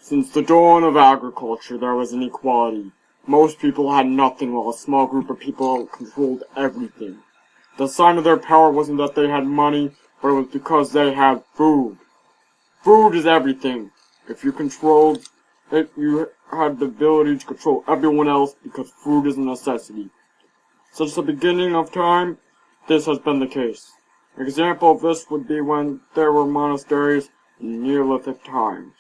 Since the dawn of agriculture, there was inequality. Most people had nothing, while a small group of people controlled everything. The sign of their power wasn't that they had money, but it was because they had food. Food is everything. If you controlled it, you had the ability to control everyone else because food is a necessity. Since the beginning of time, this has been the case. An example of this would be when there were monasteries in Neolithic times.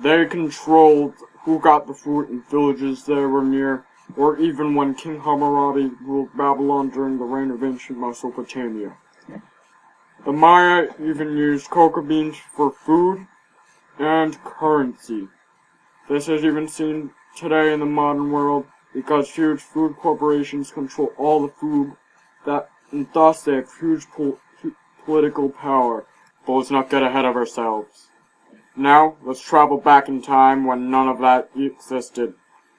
They controlled who got the food in villages they were near, or even when King Hammurabi ruled Babylon during the reign of ancient Mesopotamia. The Maya even used cocoa beans for food and currency. This is even seen today in the modern world because huge food corporations control all the food and thus they have huge political power. But let's not get ahead of ourselves. Now, let's travel back in time when none of that existed.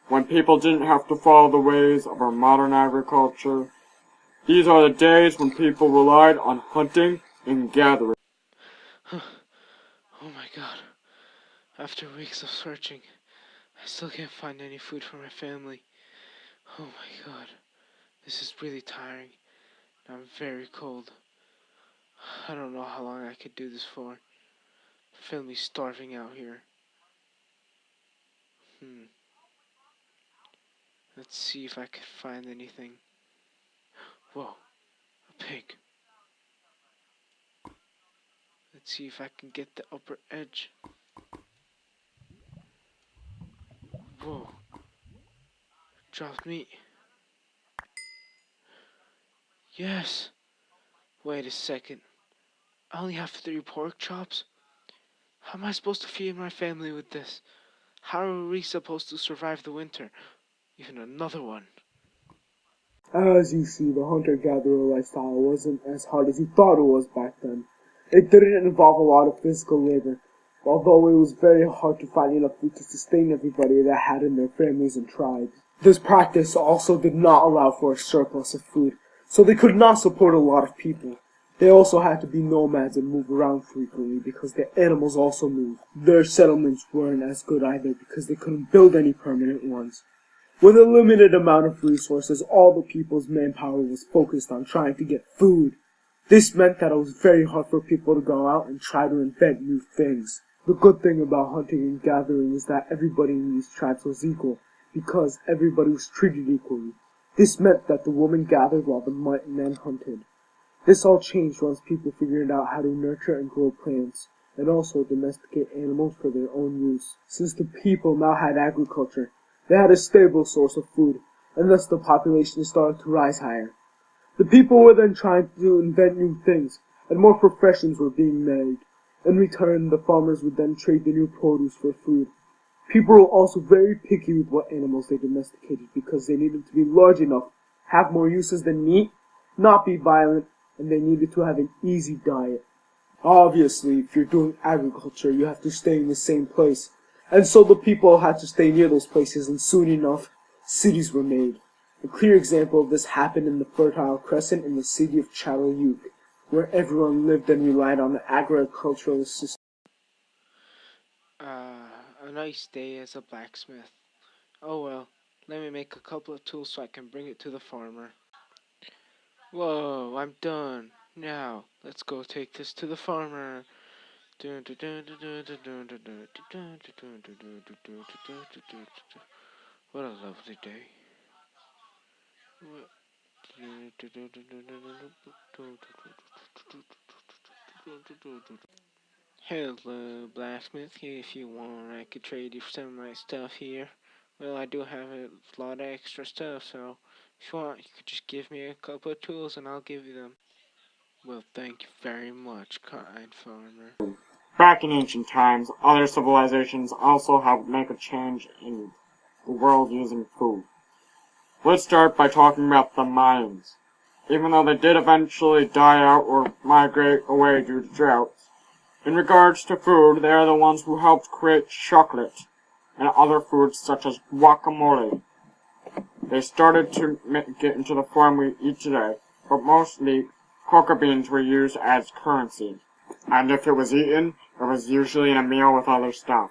When people didn't have to follow the ways of our modern agriculture. These are the days when people relied on hunting and gathering. Oh my god. After weeks of searching, I still can't find any food for my family. Oh my god. This is really tiring. I'm very cold. I don't know how long I could do this for. Family's starving out here. Let's see if I can find anything. Whoa, a pig. Let's see if I can get the upper edge. Whoa, dropped meat. Yes. Wait a second. I only have 3 pork chops? How am I supposed to feed my family with this? How are we supposed to survive the winter? Even another one. As you see, the hunter-gatherer lifestyle wasn't as hard as you thought it was back then. It didn't involve a lot of physical labor, although it was very hard to find enough food to sustain everybody that had in their families and tribes. This practice also did not allow for a surplus of food, so they could not support a lot of people. They also had to be nomads and move around frequently because their animals also moved. Their settlements weren't as good either because they couldn't build any permanent ones. With a limited amount of resources, all the people's manpower was focused on trying to get food. This meant that it was very hard for people to go out and try to invent new things. The good thing about hunting and gathering is that everybody in these tribes was equal, because everybody was treated equally. This meant that the women gathered while the men hunted. This all changed once people figured out how to nurture and grow plants, and also domesticate animals for their own use. Since the people now had agriculture, they had a stable source of food, and thus the population started to rise higher. The people were then trying to invent new things, and more professions were being made. In return, the farmers would then trade the new produce for food. People were also very picky with what animals they domesticated because they needed to be large enough, have more uses than meat, not be violent, and they needed to have an easy diet. Obviously, if you're doing agriculture, you have to stay in the same place. And so the people had to stay near those places, and soon enough, cities were made. A clear example of this happened in the Fertile Crescent in the city of Ayoubi, where everyone lived and relied on the agricultural system. A nice day as a blacksmith. Oh well, let me make a couple of tools so I can bring it to the farmer. Whoa, I'm done. Now, let's go take this to the farmer. What a lovely day. Hello, blacksmith. If you want, I could trade you for some of my stuff here. Well, I do have a lot of extra stuff, so if you want, you could just give me a couple of tools and I'll give you them. Well, thank you very much, kind farmer. Back in ancient times, other civilizations also helped make a change in the world using food. Let's start by talking about the Mayans. Even though they did eventually die out or migrate away due to droughts, in regards to food, they are the ones who helped create chocolate and other foods such as guacamole. They started to get into the form we eat today, but mostly cocoa beans were used as currency. And if it was eaten, it was usually in a meal with other stuff.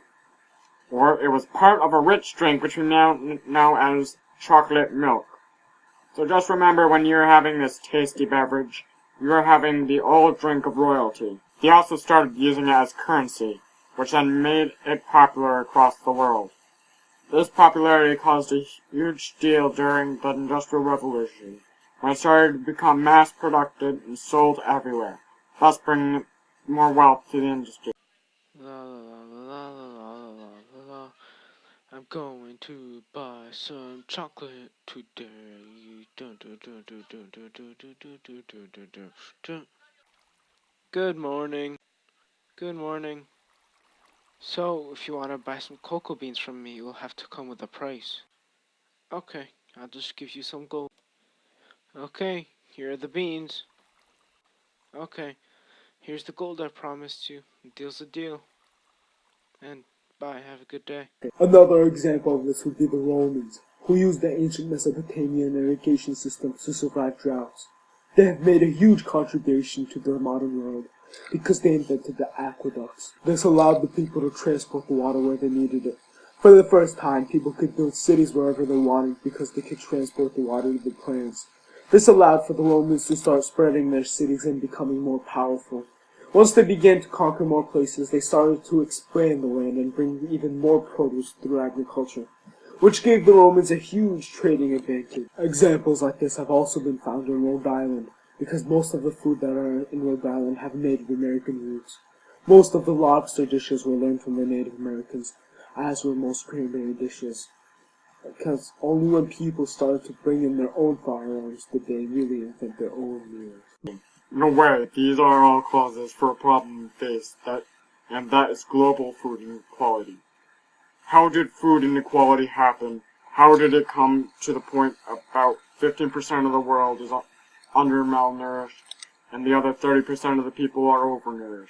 or it was part of a rich drink which we now know as chocolate milk. So just remember, when you're having this tasty beverage, you're having the old drink of royalty. He also started using it as currency, which then made it popular across the world. This popularity caused a huge deal during the Industrial Revolution, when it started to become mass-produced and sold everywhere, thus bringing more wealth to the industry. La la la la la la la la la. I'm going to buy some chocolate today. Dun, dun, dun, dun, dun, dun, dun, dun, dun, dun, dun, dun, dun, dun. Good morning. Good morning. So, if you want to buy some cocoa beans from me, you'll have to come with a price. Okay, I'll just give you some gold. Okay, here are the beans. Okay, here's the gold I promised you. Deal's a deal. And bye, have a good day. Another example of this would be the Romans, who used the ancient Mesopotamian irrigation systems to survive droughts. They have made a huge contribution to the modern world because they invented the aqueducts. This allowed the people to transport the water where they needed it. For the first time, people could build cities wherever they wanted because they could transport the water to the plants. This allowed for the Romans to start spreading their cities and becoming more powerful. Once they began to conquer more places, they started to expand the land and bring even more produce through agriculture, which gave the Romans a huge trading advantage. Examples like this have also been found in Rhode Island, because most of the food that are in Rhode Island have Native American roots. Most of the lobster dishes were learned from the Native Americans, as were most cranberry dishes, because only when people started to bring in their own firearms did they really invent their own meals. No way, these are all causes for a problem we face, and that is global food inequality. How did food inequality happen? How did it come to the point about 15% of the world is under-malnourished, and the other 30% of the people are overnourished?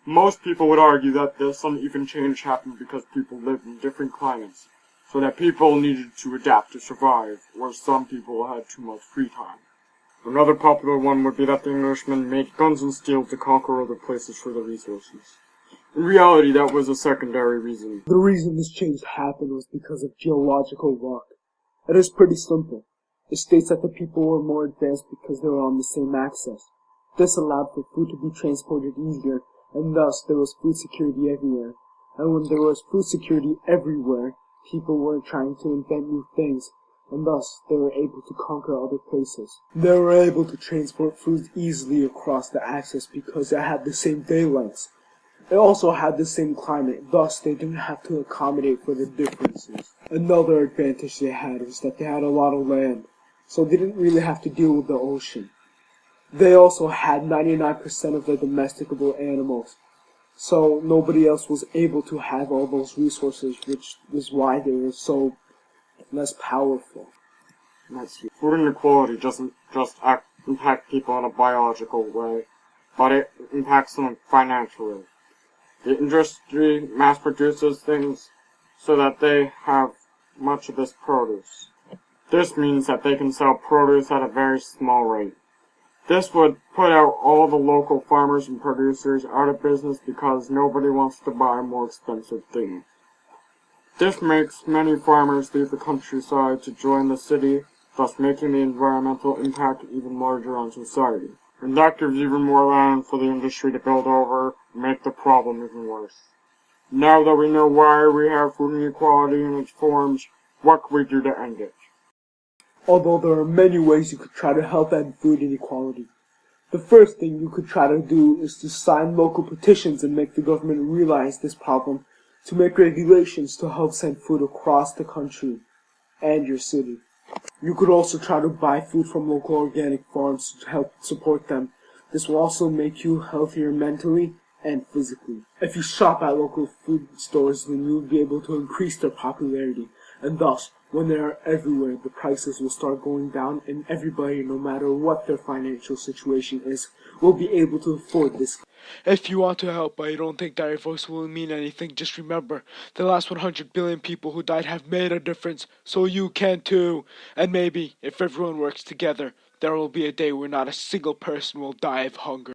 Most people would argue that this uneven change happened because people lived in different climates, so that people needed to adapt to survive, whereas some people had too much free time. Another popular one would be that the Englishmen made guns and steel to conquer other places for their resources. In reality, that was a secondary reason. The reason this change happened was because of geological rock. It is pretty simple. It states that the people were more advanced because they were on the same axis. This allowed for food to be transported easier, and thus there was food security everywhere. And when there was food security everywhere, people weren't trying to invent new things, and thus they were able to conquer other places. They were able to transport food easily across the axis because it had the same day lengths. It also had the same climate, thus they didn't have to accommodate for the differences. Another advantage they had was that they had a lot of land, so they didn't really have to deal with the ocean. They also had 99% of the domesticable animals, so nobody else was able to have all those resources, which is why they were so less powerful. Food inequality doesn't just impact people in a biological way, but it impacts them financially. The industry mass produces things so that they have much of this produce. This means that they can sell produce at a very small rate. This would put out all the local farmers and producers out of business because nobody wants to buy more expensive things. This makes many farmers leave the countryside to join the city, thus making the environmental impact even larger on society. And that gives even more land for the industry to build over and make the problem even worse. Now that we know why we have food inequality in its forms, what can we do to end it? Although there are many ways you could try to help end food inequality. The first thing you could try to do is to sign local petitions and make the government realize this problem, to make regulations to help send food across the country and your city. You could also try to buy food from local organic farms to help support them. This will also make you healthier mentally and physically. If you shop at local food stores, then you'll be able to increase their popularity, and thus, when they are everywhere, the prices will start going down, and everybody, no matter what their financial situation is, will be able to afford this. If you want to help, but you don't think that your voice will mean anything, just remember, the last 100 billion people who died have made a difference, so you can too. And maybe, if everyone works together, there will be a day where not a single person will die of hunger.